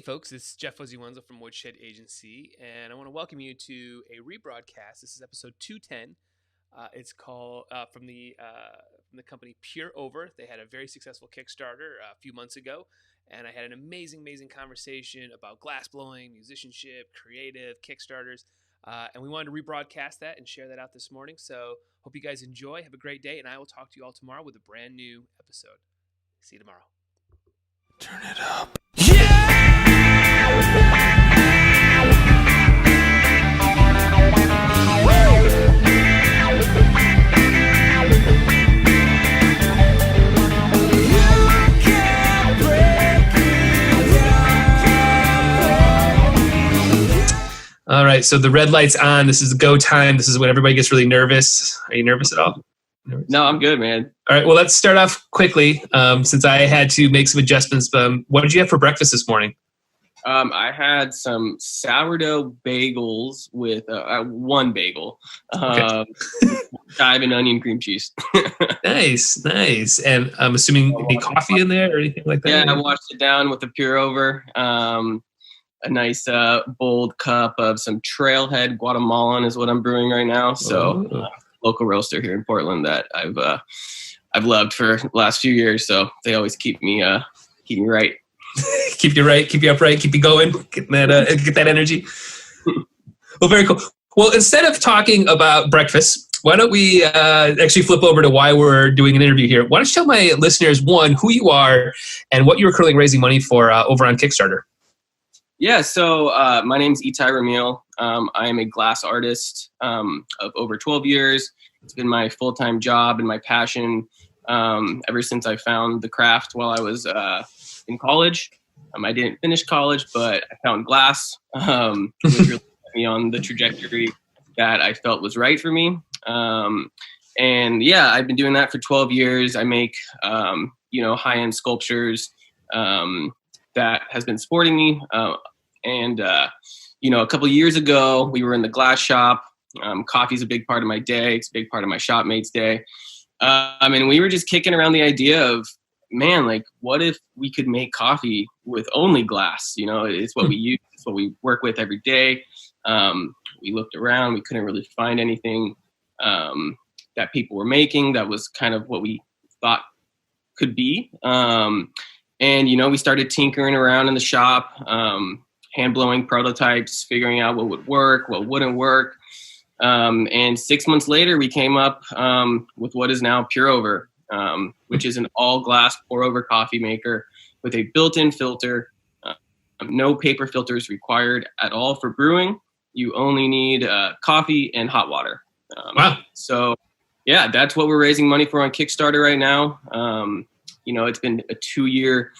folks, it's Jeff Oziwanza from Woodshed Agency, and I want to welcome you to a rebroadcast. This is episode 210. It's called from the company Pure Over. They had a very successful Kickstarter a few months ago, and I had an amazing conversation about glass blowing, musicianship, creative, Kickstarters, and we wanted to rebroadcast that and share that out this morning. So hope you guys enjoy. Have a great day, and I will talk to you all tomorrow with a brand new episode. See you tomorrow. Turn it up. All right, so the red light's on. This is go time. This is when everybody gets really nervous. Are you nervous at all? No, I'm good, man. All right, well, let's start off quickly since I had to make some adjustments. What did you have for breakfast this morning? I had some sourdough bagels with one bagel, chive and onion cream cheese. Nice. And I'm assuming any coffee in there or anything like that? Yeah, I washed it down with a Pure Over. A nice bold cup of some Trailhead Guatemalan is what I'm brewing right now. So local roaster here in Portland that I've loved for the last few years. So they always keep me right. Keep you right, keep you upright, keep you going, get that energy. Well, very cool. Well, instead of talking about breakfast, why don't we actually flip over to why we're doing an interview here? Why don't you tell my listeners, one, who you are and what you're currently raising money for over on Kickstarter? Yeah, so my name's Etai Rahmil. I am a glass artist of over 12 years. It's been my full-time job and my passion ever since I found the craft while I was in college. I didn't finish college, but I found glass, which really put me on the trajectory that I felt was right for me. And yeah, I've been doing that for 12 years. I make, high-end sculptures that has been supporting me. A couple of years ago, we were in the glass shop. Coffee's a big part of my day. It's a big part of my shopmate's day. And we were just kicking around the idea of, man, like, what if we could make coffee with only glass? You know, it's what we use. It's what we work with every day. We looked around. We couldn't really find anything that people were making that was kind of what we thought could be. We started tinkering around in the shop, hand blowing prototypes, figuring out what would work, what wouldn't work. And 6 months later, we came up with what is now Pure Over, which is an all glass pour over coffee maker with a built-in filter. No paper filters required at all for brewing. You only need coffee and hot water. Wow. So yeah, that's what we're raising money for on Kickstarter right now. It's been a 2-year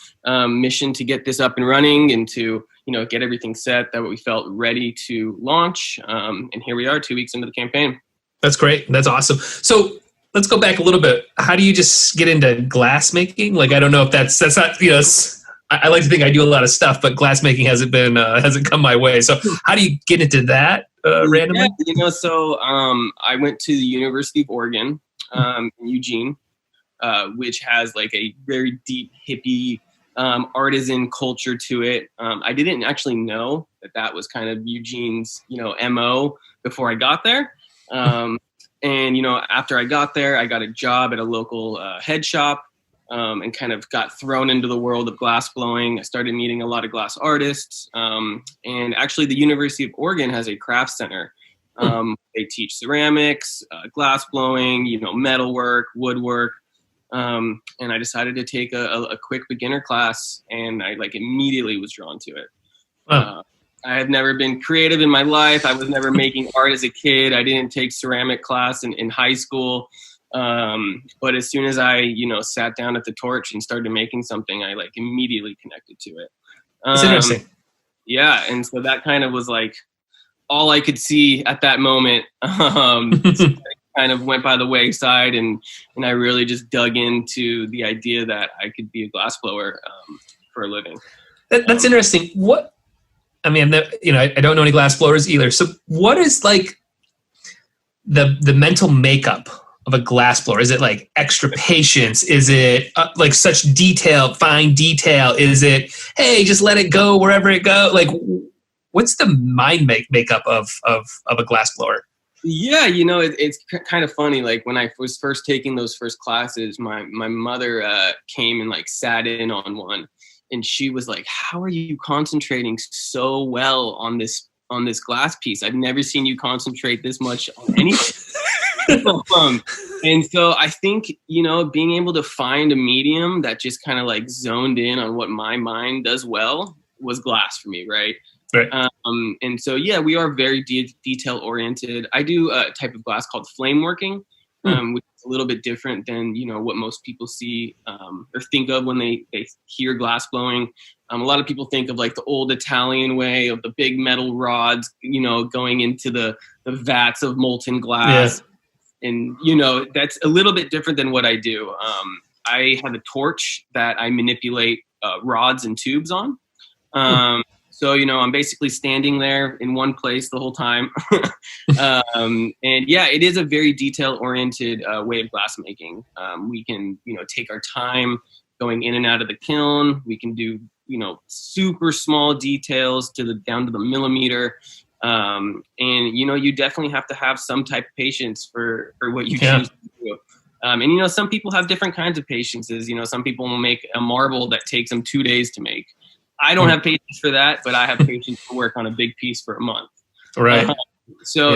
mission to get this up and running and to, get everything set that we felt ready to launch. And here we are 2 weeks into the campaign. That's great. That's awesome. So let's go back a little bit. How do you just get into glass making? Like, I don't know if that's not, I like to think I do a lot of stuff, but glass making hasn't come my way. So how do you get into that randomly? Yeah, I went to the University of Oregon in Eugene. Which has like a very deep hippie artisan culture to it. I didn't actually know that was kind of Eugene's, MO before I got there. After I got there, I got a job at a local head shop and kind of got thrown into the world of glass blowing. I started meeting a lot of glass artists. And actually the University of Oregon has a craft center. They teach ceramics, glass blowing, metalwork, woodwork. And I decided to take a quick beginner class, and I immediately was drawn to it. Wow. I had never been creative in my life. I was never making art as a kid. I didn't take ceramic class in high school. But as soon as I, sat down at the torch and started making something, I immediately connected to it. It's interesting. Yeah. And so that kind of was all I could see at that moment. Kind of went by the wayside, and I really just dug into the idea that I could be a glass blower for a living. That's interesting. I don't know any glass blowers either. So what is the mental makeup of a glass blower? Is it like extra patience? Is it like such detail, fine detail? Is it, hey, just let it go wherever it goes? Like, what's the mind makeup of a glass blower? Yeah, it's kind of funny. Like when I was first taking those first classes, my mother came and like sat in on one, and she was like, "How are you concentrating so well on this glass piece? I've never seen you concentrate this much on anything." And so I think, being able to find a medium that just kind of like zoned in on what my mind does well was glass for me, right? Right. And so, yeah, we are very detail oriented. I do a type of glass called flame working, which is a little bit different than, what most people see or think of when they hear glass blowing. A lot of people think of like the old Italian way of the big metal rods, going into the vats of molten glass. Yeah. And, that's a little bit different than what I do. I have a torch that I manipulate rods and tubes on. So, I'm basically standing there in one place the whole time. And yeah, it is a very detail-oriented way of glass making. We can, take our time going in and out of the kiln. We can do, super small details down to the millimeter. And, you definitely have to have some type of patience for what you choose to do. And, some people have different kinds of patiences. Some people will make a marble that takes them 2 days to make. I don't have patience for that, but I have patience to work on a big piece for a month. Right. So,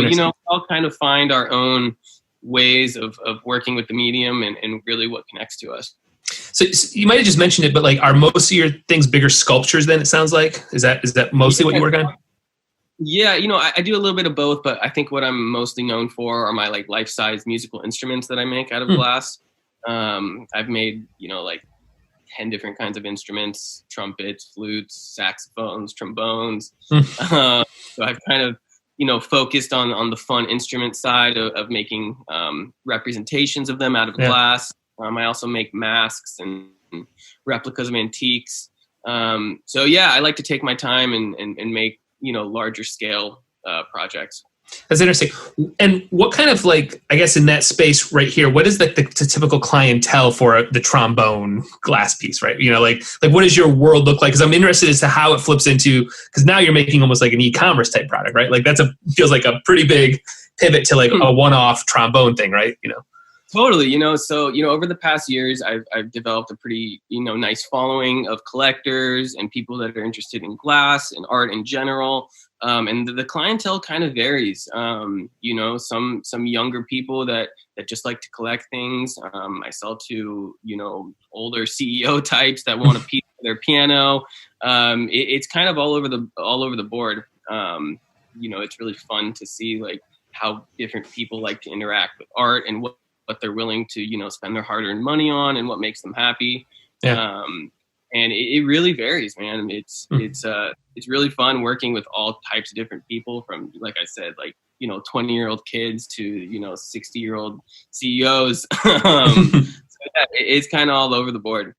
I'll kind of find our own ways of working with the medium and really what connects to us. So you might have just mentioned it, but like, are most of your things bigger sculptures then, it sounds like? Is that mostly what you work on? Yeah, I do a little bit of both, but I think what I'm mostly known for are my like life-size musical instruments that I make out of glass. I've made, like 10 different kinds of instruments: trumpets, flutes, saxophones, trombones. So I've kind of, focused on the fun instrument side of making representations of them out of glass. I also make masks and replicas of antiques. So yeah, I like to take my time and make, larger scale projects. That's interesting. And what kind of like, I guess in that space right here, what is the typical clientele for the trombone glass piece, right? Like what does your world look like? Because I'm interested as to how it flips into, because now you're making almost like an e-commerce type product, right? Like feels like a pretty big pivot to like a one-off trombone thing, right? Totally. So, over the past years, I've developed a pretty, nice following of collectors and people that are interested in glass and art in general. And the clientele kind of varies. Some younger people that just like to collect things. I sell to, older CEO types that want a piece of their piano. It's kind of all over the board. It's really fun to see like how different people like to interact with art and what they're willing to, spend their hard-earned money on and what makes them happy. Yeah. And it really varies, man. It's really fun working with all types of different people, from, like I said, like, 20-year-old kids to, 60-year-old CEOs. So yeah, it's kind of all over the board.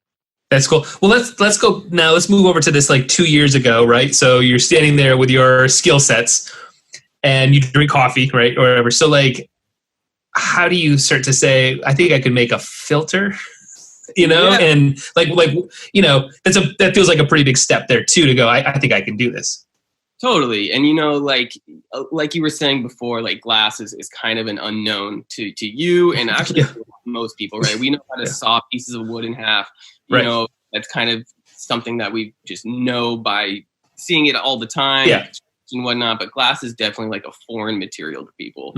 That's cool. Well, let's go now. Let's move over to this like 2 years ago, right? So you're standing there with your skill sets and you drink coffee, right? Or whatever. So like, how do you start to say, I think I could make a filter, Yeah. and like, that feels like a pretty big step there too, to go, I think I can do this. Totally. And, like you were saying before, like glass is kind of an unknown to you and actually to most people, right? We know how to saw pieces of wood in half, that's kind of something that we just know by seeing it all the time and whatnot, but glass is definitely like a foreign material to people.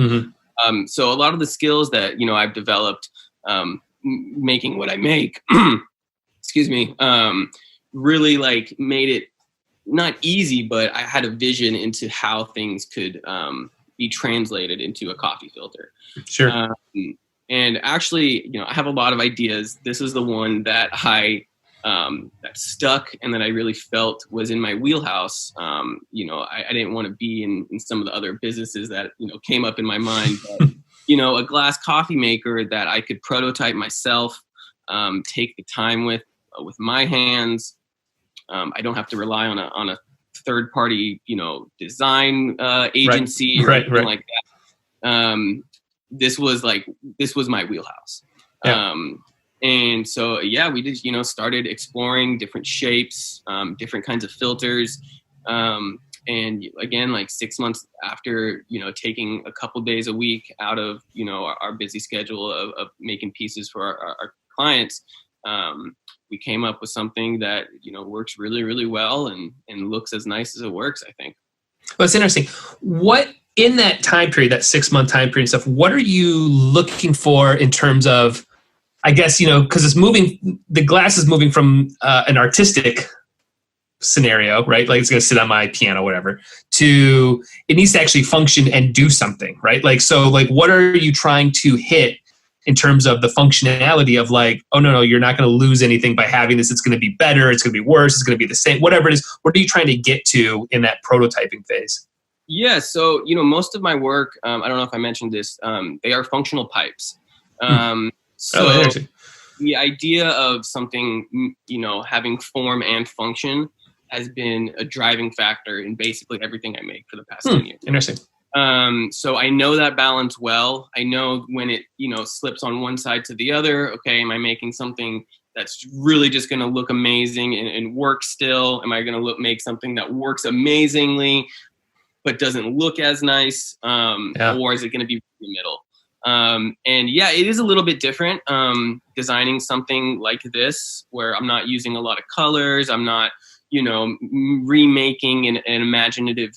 So a lot of the skills that, I've developed making what I make, excuse me, really like made it not easy, but I had a vision into how things could be translated into a coffee filter. Sure. And actually, I have a lot of ideas. This is the one that that stuck and that I really felt was in my wheelhouse. I didn't want to be in some of the other businesses that, came up in my mind. But, a glass coffee maker that I could prototype myself, take the time with my hands. I don't have to rely on a third party, design agency or anything like that. this was my wheelhouse. Yeah. And so, yeah, we just, started exploring different shapes, different kinds of filters. And again, like 6 months after, taking a couple days a week out of, our busy schedule of making pieces for our clients, we came up with something that, works really, really well and looks as nice as it works, I think. Well, it's interesting. What in that time period, that 6-month time period and stuff, what are you looking for in terms of, I guess, because it's moving, the glass is moving from an artistic scenario, right? Like it's going to sit on my piano, whatever, to it needs to actually function and do something, right? Like, so like, what are you trying to hit in terms of the functionality of like, oh, no, you're not going to lose anything by having this. It's going to be better. It's going to be worse. It's going to be the same, whatever it is. What are you trying to get to in that prototyping phase? Yeah. So, most of my work, I don't know if I mentioned this, they are functional pipes. So the idea of something, having form and function has been a driving factor in basically everything I make for the past 10 years. Interesting. So I know that balance well. I know when it, slips on one side to the other. Okay, am I making something that's really just going to look amazing and work still? Am I going to make something that works amazingly but doesn't look as nice? Or is it going to be in the middle? And yeah, it is a little bit different designing something like this where I'm not using a lot of colors. I'm not, remaking an imaginative,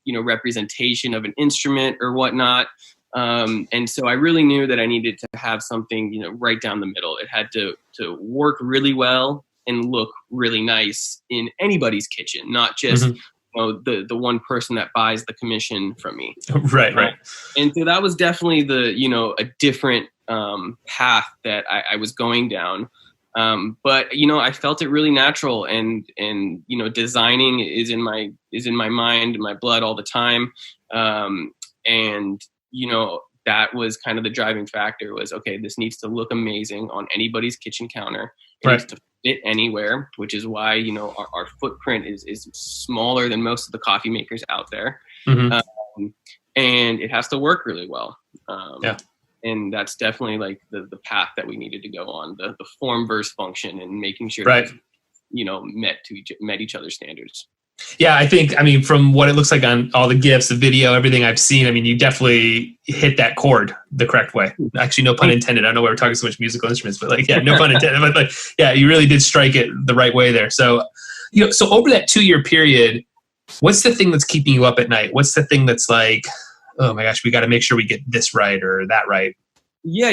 representation of an instrument or whatnot. And so I really knew that I needed to have something, right down the middle. It had to work really well and look really nice in anybody's kitchen, not just the one person that buys the commission from me. Right. And so that was definitely a different path that I was going down. But I felt it really natural, and designing is in my mind, my blood all the time. And that was kind of the driving factor was, okay, this needs to look amazing on anybody's kitchen counter. It needs to fit anywhere, which is why, our footprint is smaller than most of the coffee makers out there. And it has to work really well. And that's definitely like the path that we needed to go on, the form versus function, and making sure that, met each other's standards. Yeah, I think, from what it looks like on all the GIFs, the video, everything I've seen, you definitely hit that chord the correct way. Actually, no pun intended. I don't know why we're talking so much musical instruments, but no pun intended. But you really did strike it the right way there. So, so over that 2-year period, what's the thing that's keeping you up at night? What's the thing that's like, oh my gosh, we got to make sure we get this right or that right? Yeah,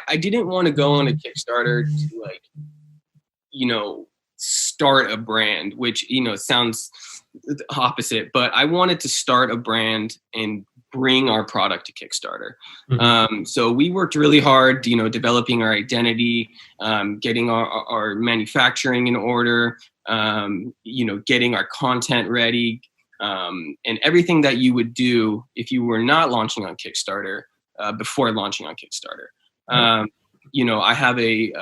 I didn't want to go on a Kickstarter to start a brand, which, sounds the opposite, but I wanted to start a brand and bring our product to Kickstarter. So we worked really hard, developing our identity, getting our manufacturing in order, getting our content ready, and everything that you would do if you were not launching on Kickstarter, before launching on Kickstarter. I have a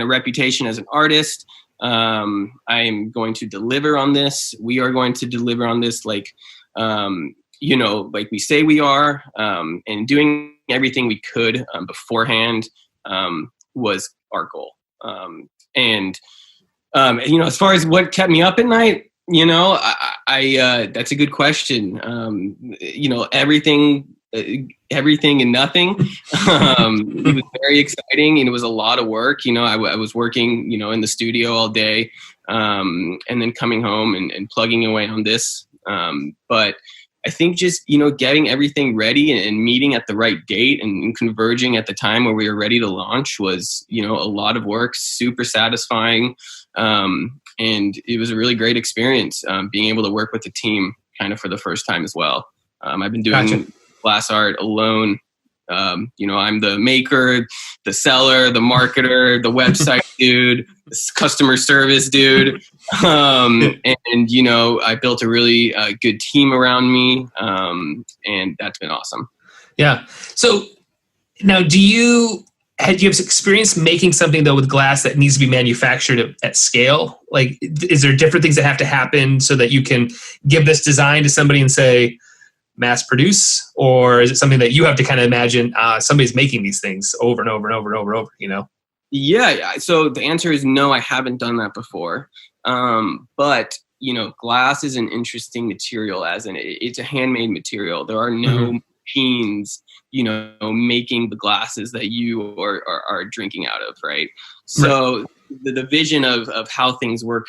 reputation as an artist. I am going to deliver on this. We are going to deliver on this like we say we are, and doing everything we could beforehand was our goal. As far as what kept me up at night, I that's a good question. Everything and nothing. It was very exciting, and it was a lot of work. I was working, in the studio all day, and then coming home and plugging away on this. But I think just, getting everything ready and meeting at the right date and converging at the time where we were ready to launch was, a lot of work, super satisfying. And it was a really great experience, being able to work with the team kind of for the first time as well. I've been doing glass art alone. I'm the maker, the seller, the marketer, the website dude, the customer service dude. And I built a really good team around me. And that's been awesome. Yeah. So now do you have experience making something though with glass that needs to be manufactured at scale? Like, is there different things that have to happen so that you can give this design to somebody and say, mass produce, or is it something that you have to kind of imagine somebody's making these things over and over and over and over and over, you know? Yeah. So the answer is no, I haven't done that before. But you know, glass is an interesting material, as in it's a handmade material. There are no machines, you know, making the glasses that you are drinking out of, right? So the vision of how things work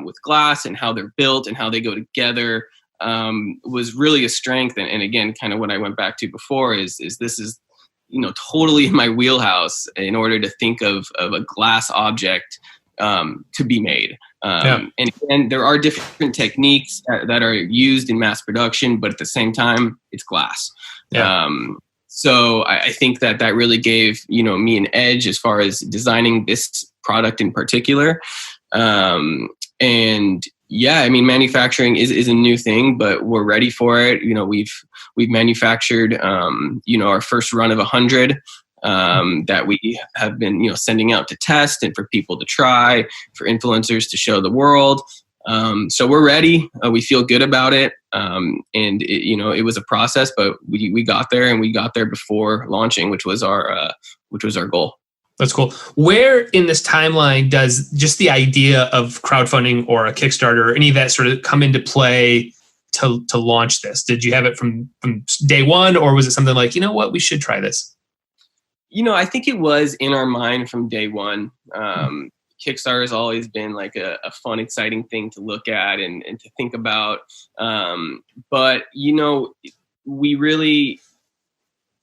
with glass and how they're built and how they go together was really a strength. And again, kind of what I went back to before is this is, you know, totally in my wheelhouse in order to think of a glass object to be made. And there are different techniques that are used in mass production, but at the same time, it's glass. So I think that really gave, you know, me an edge as far as designing this product in particular. And yeah, I mean, manufacturing is a new thing, but we're ready for it. You know, we've manufactured, you know, our first run of 100 that we have been, you know, sending out to test and for people to try, for influencers to show the world. So we're ready. We feel good about it. And it, you know, it was a process, but we got there, and we got there before launching, which was our goal. That's cool. Where in this timeline does just the idea of crowdfunding or a Kickstarter or any of that sort of come into play to launch this? Did you have it from day one, or was it something like, you know what, we should try this? You know, I think it was in our mind from day one. Kickstarter has always been like a fun, exciting thing to look at and to think about. But, you know, we really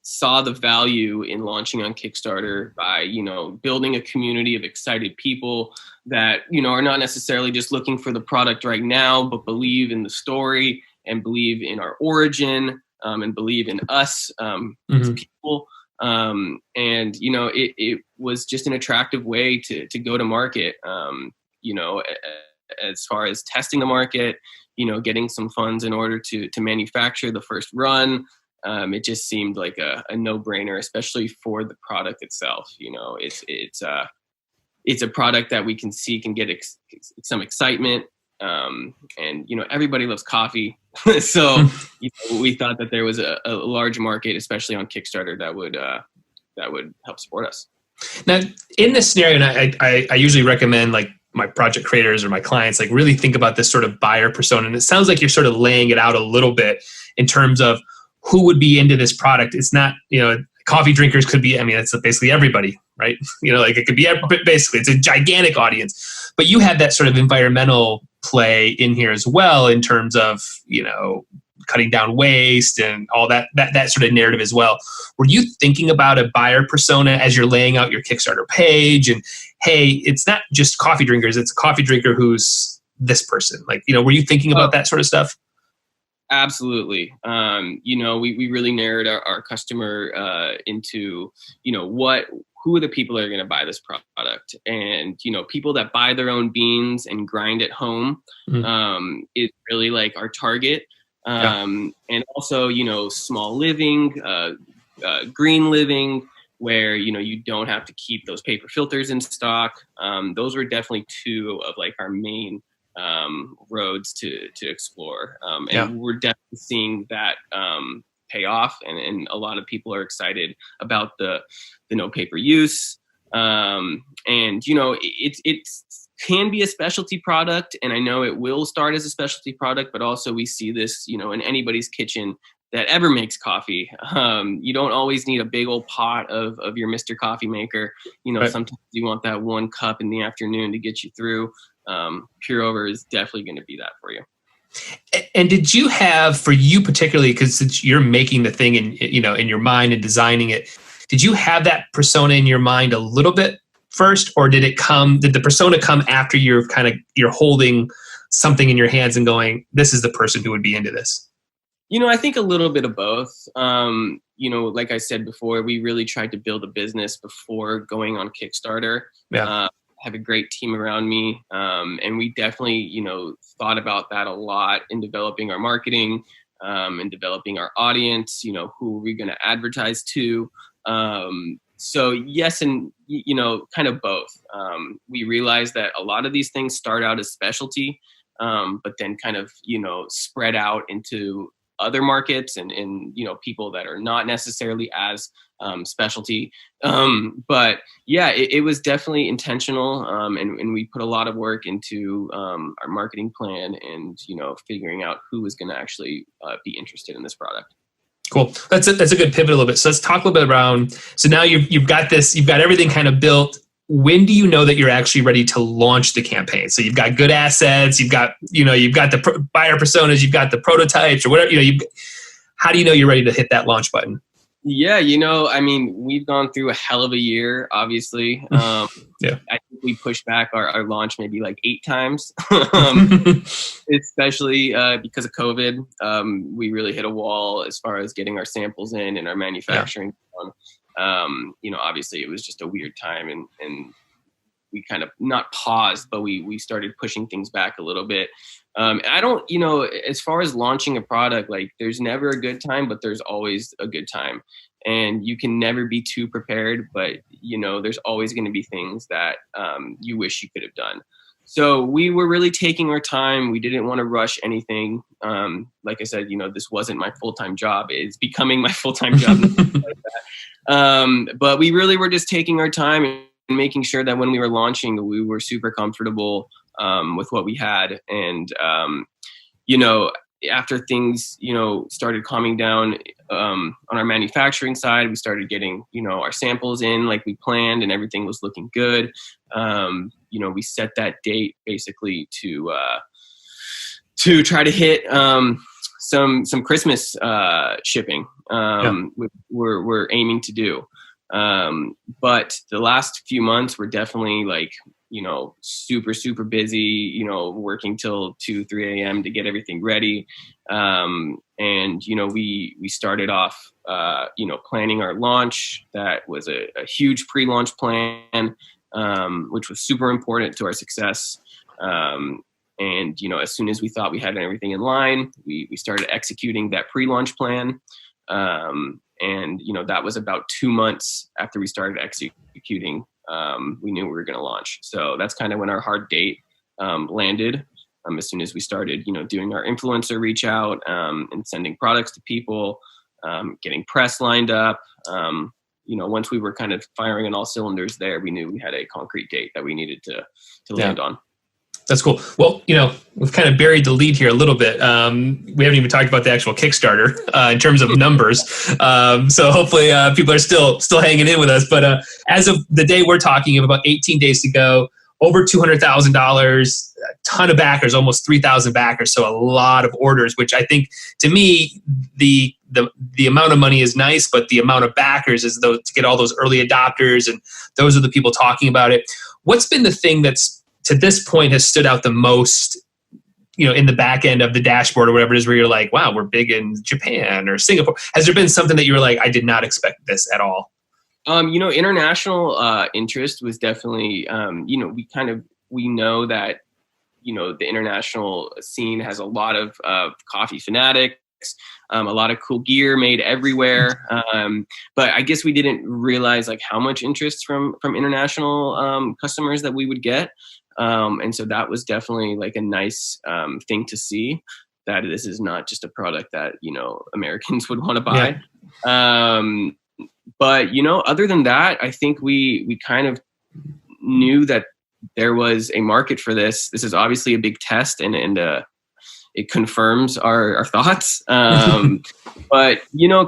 saw the value in launching on Kickstarter by, you know, building a community of excited people that, you know, are not necessarily just looking for the product right now, but believe in the story and believe in our origin and believe in us as people. And, you know, it was just an attractive way to go to market, you know, as far as testing the market, you know, getting some funds in order to manufacture the first run. It just seemed like a no-brainer, especially for the product itself. You know, it's a product that we can see can get some excitement. And, you know, everybody loves coffee. So you know, we thought that there was a large market, especially on Kickstarter, that would help support us. Now, in this scenario, and I usually recommend, like, my project creators or my clients, like, really think about this sort of buyer persona. And it sounds like you're sort of laying it out a little bit in terms of who would be into this product. It's not, you know, coffee drinkers could be, I mean, it's basically everybody, right? You know, like, it could be basically, it's a gigantic audience. But you had that sort of environmental play in here as well, in terms of, you know, cutting down waste and all that sort of narrative as well. Were you thinking about a buyer persona as you're laying out your Kickstarter page? And hey, it's not just coffee drinkers, it's a coffee drinker who's this person. Like, you know, were you thinking about that sort of stuff? Absolutely. You know, we really narrowed our customer into, you know, who are the people that are going to buy this product. And, you know, people that buy their own beans and grind at home is really like our target. And also, you know, small living, green living, where, you know, you don't have to keep those paper filters in stock. Those were definitely two of like our main roads to explore. And we're definitely seeing that pay off, and a lot of people are excited about the no paper use. And, you know, it can be a specialty product, and I know it will start as a specialty product, but also we see this, you know, in anybody's kitchen that ever makes coffee. You don't always need a big old pot of your Mr. Coffee Maker. You know, sometimes you want that one cup in the afternoon to get you through. Pure Over is definitely going to be that for you. And did you have, for you particularly, because since you're making the thing in, you know, in your mind and designing it, did you have that persona in your mind a little bit first, or did the persona come after you're holding something in your hands and going, this is the person who would be into this? You know, I think a little bit of both. You know, like I said before, we really tried to build a business before going on Kickstarter. Have a great team around me. And we definitely, you know, thought about that a lot in developing our marketing and developing our audience. You know, who are we going to advertise to? So yes, and, you know, kind of both. We realized that a lot of these things start out as specialty, but then kind of, you know, spread out into other markets and people that are not necessarily as specialty. But yeah, it was definitely intentional. And we put a lot of work into our marketing plan and, figuring out who was going to actually be interested in this product. Cool. That's a good pivot a little bit. So let's talk a little bit around, so now you've got everything kind of built. When do you know that you're actually ready to launch the campaign? So you've got good assets, you've got the buyer personas, you've got the prototypes or whatever, how do you know you're ready to hit that launch button? Yeah, we've gone through a hell of a year, obviously. Yeah. I think we pushed back our launch maybe like 8 times, especially because of COVID. We really hit a wall as far as getting our samples in and our manufacturing done. Obviously it was just a weird time and we kind of not paused, but we started pushing things back a little bit. I don't, as far as launching a product, like there's never a good time, but there's always a good time, and you can never be too prepared, but there's always going to be things that you wish you could have done. So we were really taking our time. We didn't want to rush anything. Like I said, this wasn't my full-time job. It's becoming my full-time job. Like that. But we really were just taking our time and making sure that when we were launching, we were super comfortable with what we had. And, after things, started calming down on our manufacturing side, we started getting, our samples in like we planned and everything was looking good. We set that date basically to try to hit some Christmas shipping, which we're aiming to do. But the last few months were definitely like, super, super busy, working till 2-3 a.m. to get everything ready. And, we started off, planning our launch. That was a huge pre-launch plan, which was super important to our success. And, as soon as we thought we had everything in line, we started executing that pre-launch plan. And, that was about 2 months after we started executing. We knew we were going to launch. So that's kind of when our hard date landed. As soon as we started, doing our influencer reach out and sending products to people, getting press lined up. Once we were kind of firing on all cylinders there, we knew we had a concrete date that we needed to land on. That's cool. Well, we've kind of buried the lead here a little bit. We haven't even talked about the actual Kickstarter in terms of numbers. So hopefully people are still hanging in with us. But as of the day we're talking, about 18 days to go, over $200,000, a ton of backers, almost 3,000 backers. So a lot of orders, which I think to me, the amount of money is nice, but the amount of backers is to get all those early adopters, and those are the people talking about it. What's been the thing that's to this point has stood out the most, in the back end of the dashboard or whatever it is, where you're like, wow, we're big in Japan or Singapore? Has there been something that you were like, I did not expect this at all? International interest was definitely, we know that, the international scene has a lot of coffee fanatics, a lot of cool gear made everywhere. But I guess we didn't realize like how much interest from international customers that we would get. And so that was definitely like a nice thing to see, that this is not just a product that, Americans would want to buy. Yeah. But, other than that, I think we kind of knew that there was a market for this. This is obviously a big test and it confirms our thoughts. But,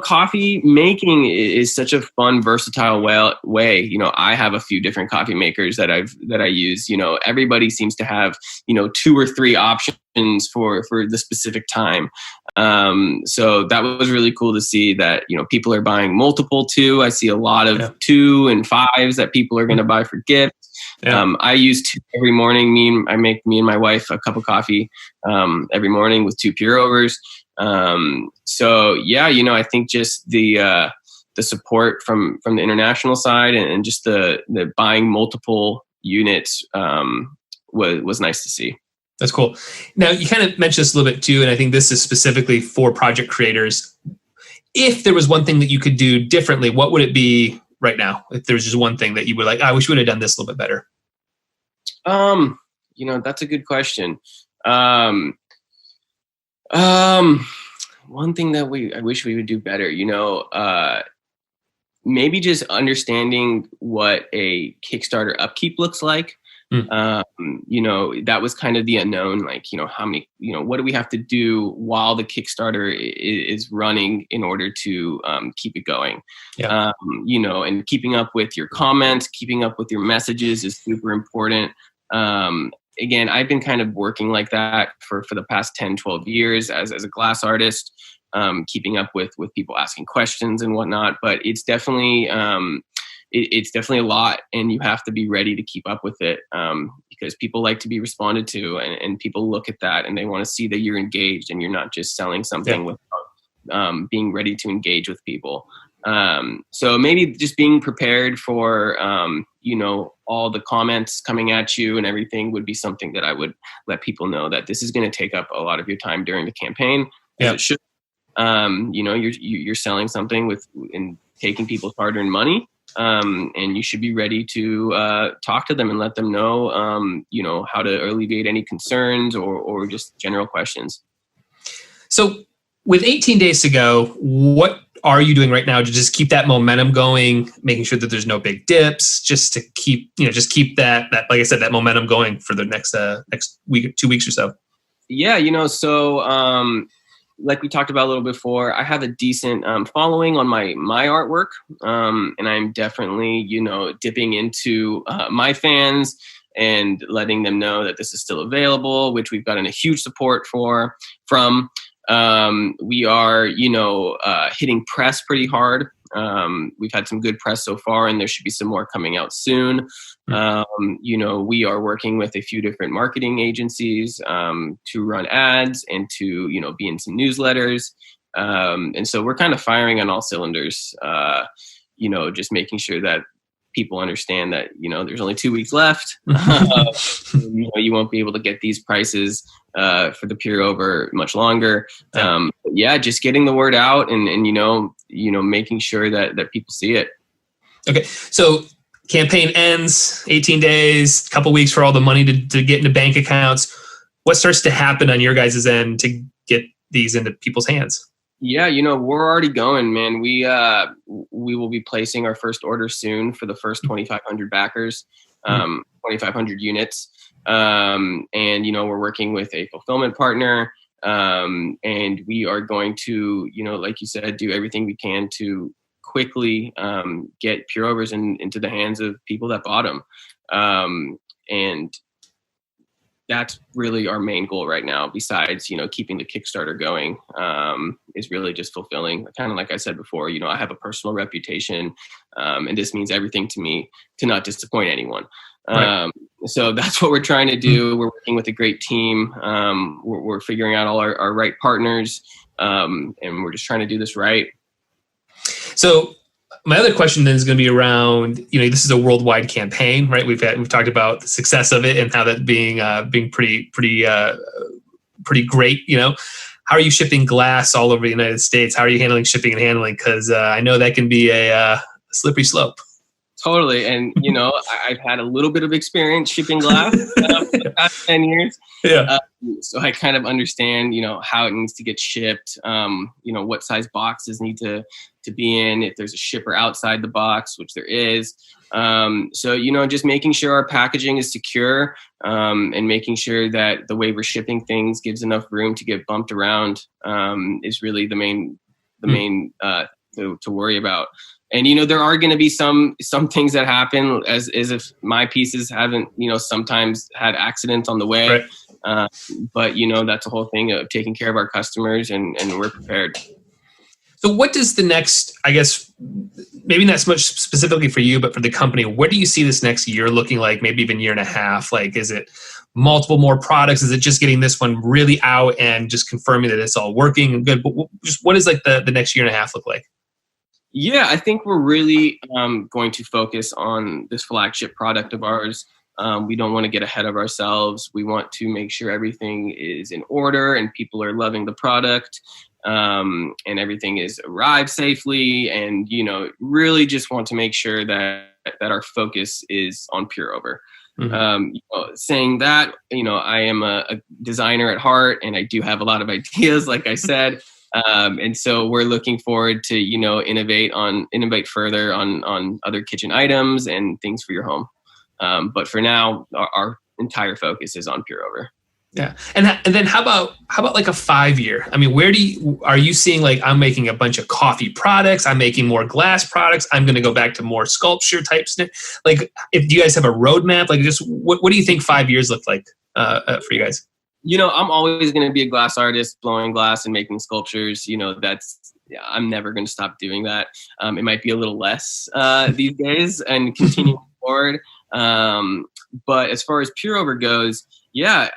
coffee making is such a fun, versatile way. I have a few different coffee makers that I use. Everybody seems to have, 2 or 3 options for the specific time. So that was really cool to see that, people are buying multiple too. I see a lot of 2 and 5s that people are going to buy for gifts. Yeah. I use 2 every morning. I make me and my wife a cup of coffee every morning with 2 pour overs. So yeah, I think just the support from the international side and just the buying multiple units was nice to see. That's cool. Now you kind of mentioned this a little bit too, and I think this is specifically for project creators. If there was one thing that you could do differently, what would it be right now? If there's just one thing that you were like, I wish we would have done this a little bit better. That's a good question. one thing that I wish we would do better, maybe just understanding what a Kickstarter upkeep looks like. That was kind of the unknown, like, how many, what do we have to do while the Kickstarter is running in order to keep it going? Yeah. And keeping up with your comments, keeping up with your messages is super important. Again, I've been kind of working like that for the past 10, 12 years as a glass artist, keeping up with people asking questions and whatnot, but it's definitely, it's definitely a lot, and you have to be ready to keep up with it, because people like to be responded to, and people look at that and they want to see that you're engaged and you're not just selling something without being ready to engage with people. So maybe just being prepared for, all the comments coming at you and everything would be something that I would let people know, that this is going to take up a lot of your time during the campaign, as it should. You're selling something and taking people's hard-earned money. And you should be ready to talk to them and let them know, how to alleviate any concerns or just general questions. So with 18 days to go, what are you doing right now to just keep that momentum going, making sure that there's no big dips, just to keep, that, like I said, that momentum going for the next week, 2 weeks or so? Yeah, like we talked about a little before, I have a decent following on my artwork, and I'm definitely, dipping into my fans and letting them know that this is still available, which we've gotten a huge support from. We are, hitting press pretty hard. We've had some good press so far, and there should be some more coming out soon. We are working with a few different marketing agencies to run ads and to, be in some newsletters. And so we're kind of firing on all cylinders, just making sure that people understand that, there's only 2 weeks left. You won't be able to get these prices for the Pure Over much longer. Just getting the word out and making sure that people see it. Okay. So campaign ends, 18 days, a couple weeks for all the money to get into bank accounts. What starts to happen on your guys' end to get these into people's hands? Yeah, we're already going, man. We will be placing our first order soon for the first 2,500 backers, 2,500 units. And, we're working with a fulfillment partner. And we are going to, like you said, do everything we can to quickly get Pure Overs into the hands of people that bought them. And that's really our main goal right now, besides, keeping the Kickstarter going, is really just fulfilling, kind of like I said before, I have a personal reputation, and this means everything to me to not disappoint anyone. Right. So that's what we're trying to do. We're working with a great team. We're figuring out all our right partners, and we're just trying to do this right. So my other question then is going to be around, this is a worldwide campaign, right? We've talked about the success of it and how that being pretty great. How are you shipping glass all over the United States? How are you handling shipping and handling? Because I know that can be a slippery slope. Totally. And, I've had a little bit of experience shipping glass for the past 10 years. Yeah. So I kind of understand, how it needs to get shipped, what size boxes need to be in, if there's a shipper outside the box, which there is. So, just making sure our packaging is secure, and making sure that the way we're shipping things gives enough room to get bumped around, is really the main to worry about. And, there are going to be some things that happen as if my pieces haven't, sometimes had accidents on the way. Right. But, that's a whole thing of taking care of our customers, and we're prepared. So what does the next, I guess, maybe not so much specifically for you, but for the company, what do you see this next year looking like, maybe even year and a half? Like, is it multiple more products? Is it just getting this one really out and just confirming that it's all working and good? But just what does like the next year and a half look like? Yeah, I think we're really going to focus on this flagship product of ours. We don't want to get ahead of ourselves. We want to make sure everything is in order and people are loving the product, and everything is arrived safely. And, really just want to make sure that our focus is on Pure Over. Mm-hmm. Saying that, I am a designer at heart, and I do have a lot of ideas, like I said. And so we're looking forward to, innovate further on other kitchen items and things for your home. But for now, our entire focus is on Pure Over. Yeah. And then how about like a 5-year? I mean, are you seeing like, I'm making a bunch of coffee products, I'm making more glass products, I'm going to go back to more sculpture types? Like, if you guys have a roadmap, like just what do you think 5 years look like for you guys? I'm always going to be a glass artist, blowing glass and making sculptures. I'm never going to stop doing that. It might be a little less these days and continue forward. But as far as Pure Over goes, yeah,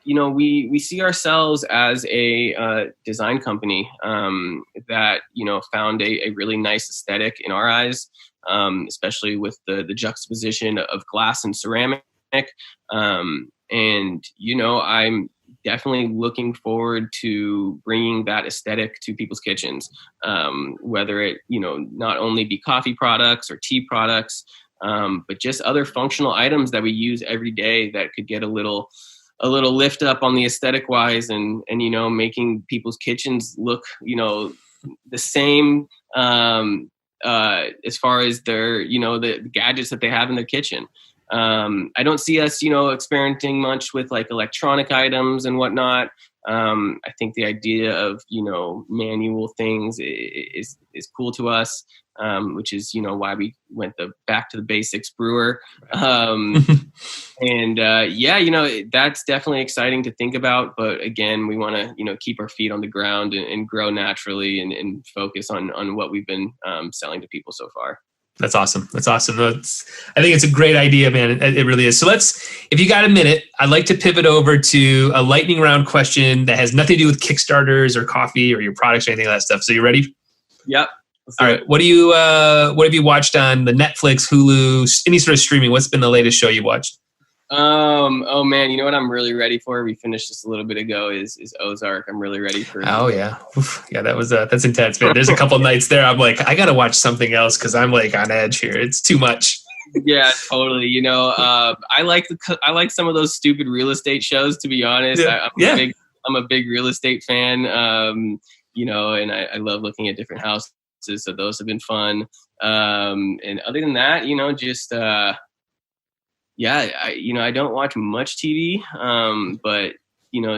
we see ourselves as a design company that, found a really nice aesthetic in our eyes, especially with the juxtaposition of glass and ceramic. And, I'm definitely looking forward to bringing that aesthetic to people's kitchens, whether it, not only be coffee products or tea products, but just other functional items that we use every day that could get a little lift up on the aesthetic wise and making people's kitchens look, the same as far as their, the gadgets that they have in their kitchen. I don't see us, experimenting much with like electronic items and whatnot. I think the idea of, manual things is cool to us, which is, why we went back to the basics brewer. And that's definitely exciting to think about. But again, we want to, keep our feet on the ground and grow naturally and focus on what we've been selling to people so far. That's awesome. I think it's a great idea, man. It really is. So if you got a minute, I'd like to pivot over to a lightning round question that has nothing to do with Kickstarters or coffee or your products or anything like that stuff. So you ready? Yep. All right. What have you watched on the Netflix, Hulu, any sort of streaming? What's been the latest show you watched? Oh man, you know what I'm really ready for? We finished this a little bit ago. Is Ozark? I'm really ready for. Oh yeah, yeah. That's intense, man. There's a couple nights there. I'm like, I gotta watch something else because I'm like on edge here. It's too much. Yeah, totally. I like some of those stupid real estate shows. To be honest, Yeah. I'm a big real estate fan. And I love looking at different houses. So those have been fun. And other than that, just. I don't watch much TV, but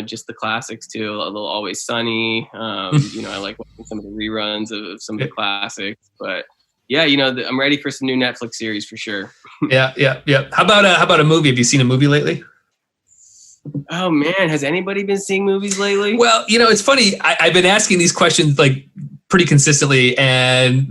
just the classics too. A little Always Sunny. I like watching some of the reruns of some of the classics. But yeah, I'm ready for some new Netflix series for sure. Yeah. How about a movie? Have you seen a movie lately? Oh man, has anybody been seeing movies lately? Well, it's funny. I've been asking these questions like pretty consistently, and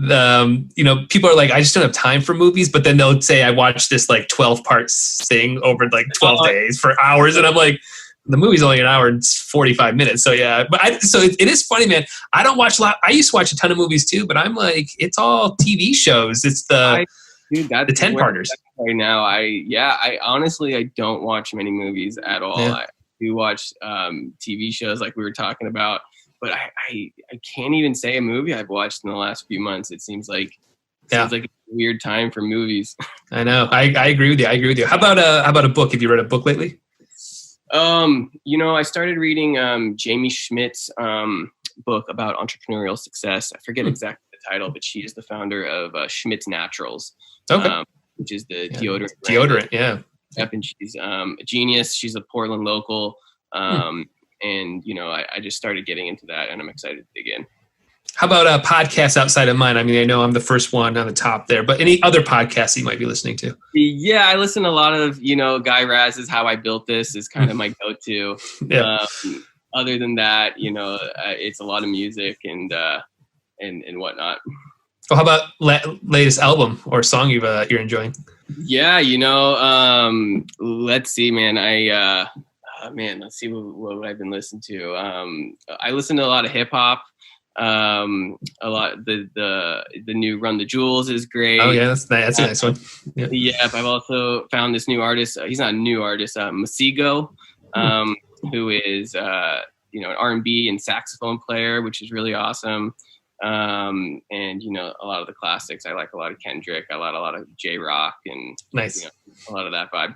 people are like, I just don't have time for movies, but then they'll say I watched this like 12 parts thing over like 12 days for hours, and I'm like, the movie's only an hour and 45 minutes. So yeah, but it is funny, man. I don't watch a lot. I used to watch a ton of movies too, but I'm like, it's all TV shows. It's the 10-parters right now. I honestly, I don't watch many movies at all. Yeah. I do watch TV shows like we were talking about. But I can't even say a movie I've watched in the last few months. It seems like a weird time for movies. I know. I agree with you. How about a book? Have you read a book lately? I started reading Jamie Schmidt's book about entrepreneurial success. I forget exactly the title, but she is the founder of Schmidt's Naturals, which is the deodorant. Deodorant, yeah. Yep, and she's a genius. She's a Portland local. And, I just started getting into that and I'm excited to dig in. How about podcasts outside of mine? I mean, I know I'm the first one on the top there, but any other podcasts you might be listening to? Yeah, I listen to a lot of, Guy Raz's How I Built This is kind of my go-to. Yeah. Other than that, it's a lot of music and whatnot. Well, how about latest album or song you're enjoying? Yeah, let's see, man. Let's see what I've been listening to. I listen to a lot of hip hop. A lot the new Run the Jewels is great. Oh yeah, that's a nice one. Yeah. I've also found this new artist. He's not a new artist, Masigo, who is an R&B and saxophone player, which is really awesome. And a lot of the classics. I like a lot of Kendrick. I like a lot of J Rock and nice. A lot of that vibe.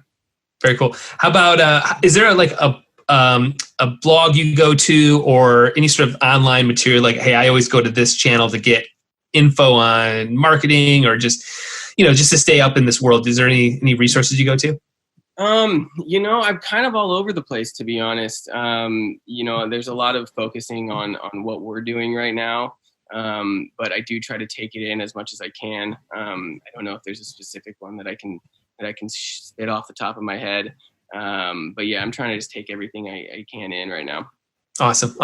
Very cool. How about is there a a blog you go to or any sort of online material? Like, hey, I always go to this channel to get info on marketing or just, just to stay up in this world. Is there any resources you go to? I'm kind of all over the place, to be honest. There's a lot of focusing on what we're doing right now. But I do try to take it in as much as I can. I don't know if there's a specific one that I can spit off the top of my head. But yeah, I'm trying to just take everything I can in right now. Awesome.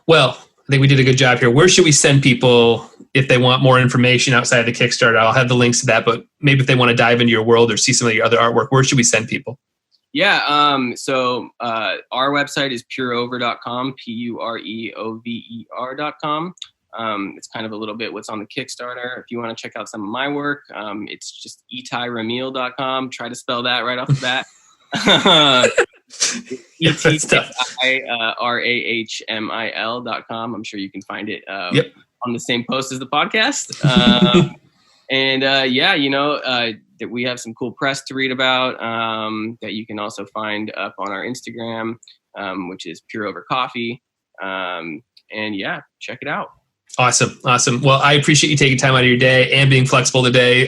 Well, I think we did a good job here. Where should we send people if they want more information outside of the Kickstarter? I'll have the links to that, but maybe if they want to dive into your world or see some of your other artwork, where should we send people? Yeah. So our website is pureover.com, pureover.com. It's kind of a little bit what's on the Kickstarter. If you want to check out some of my work, it's just etairahmil.com. Try to spell that right off the bat. ETAIRAHMIL.com. I'm sure you can find it on the same post as the podcast. That we have some cool press to read about that you can also find up on our Instagram, which is Pure Over Coffee. Check it out. Awesome. Well, I appreciate you taking time out of your day and being flexible today.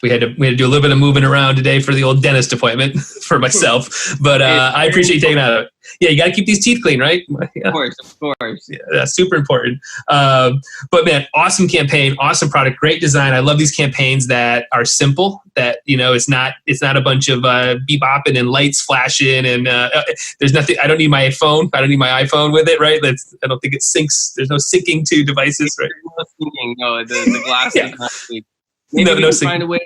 We had to do a little bit of moving around today for the old dentist appointment for myself, but I appreciate you taking out of it. Yeah, you got to keep these teeth clean, right? Yeah. Of course. Yeah, that's super important. But man, awesome campaign, awesome product, great design. I love these campaigns that are simple. That it's not a bunch of bebopping and lights flashing and there's nothing. I don't need my phone. I don't need my iPhone with it, right? I don't think it syncs. There's no syncing to devices, right? No syncing. No, the glass yeah. is not syncing. Maybe no syncing. Find a way.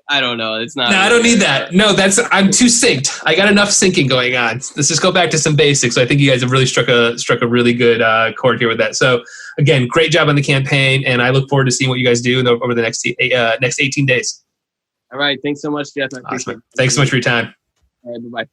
I don't know. It's not. No, I don't need that. No, I'm too synced. I got enough syncing going on. Let's just go back to some basics. So I think you guys have really struck a really good chord here with that. So again, great job on the campaign, and I look forward to seeing what you guys do over the next 18 days. All right. Thanks so much, Jeff. I appreciate it. Thanks so much for your time. All right. Bye-bye.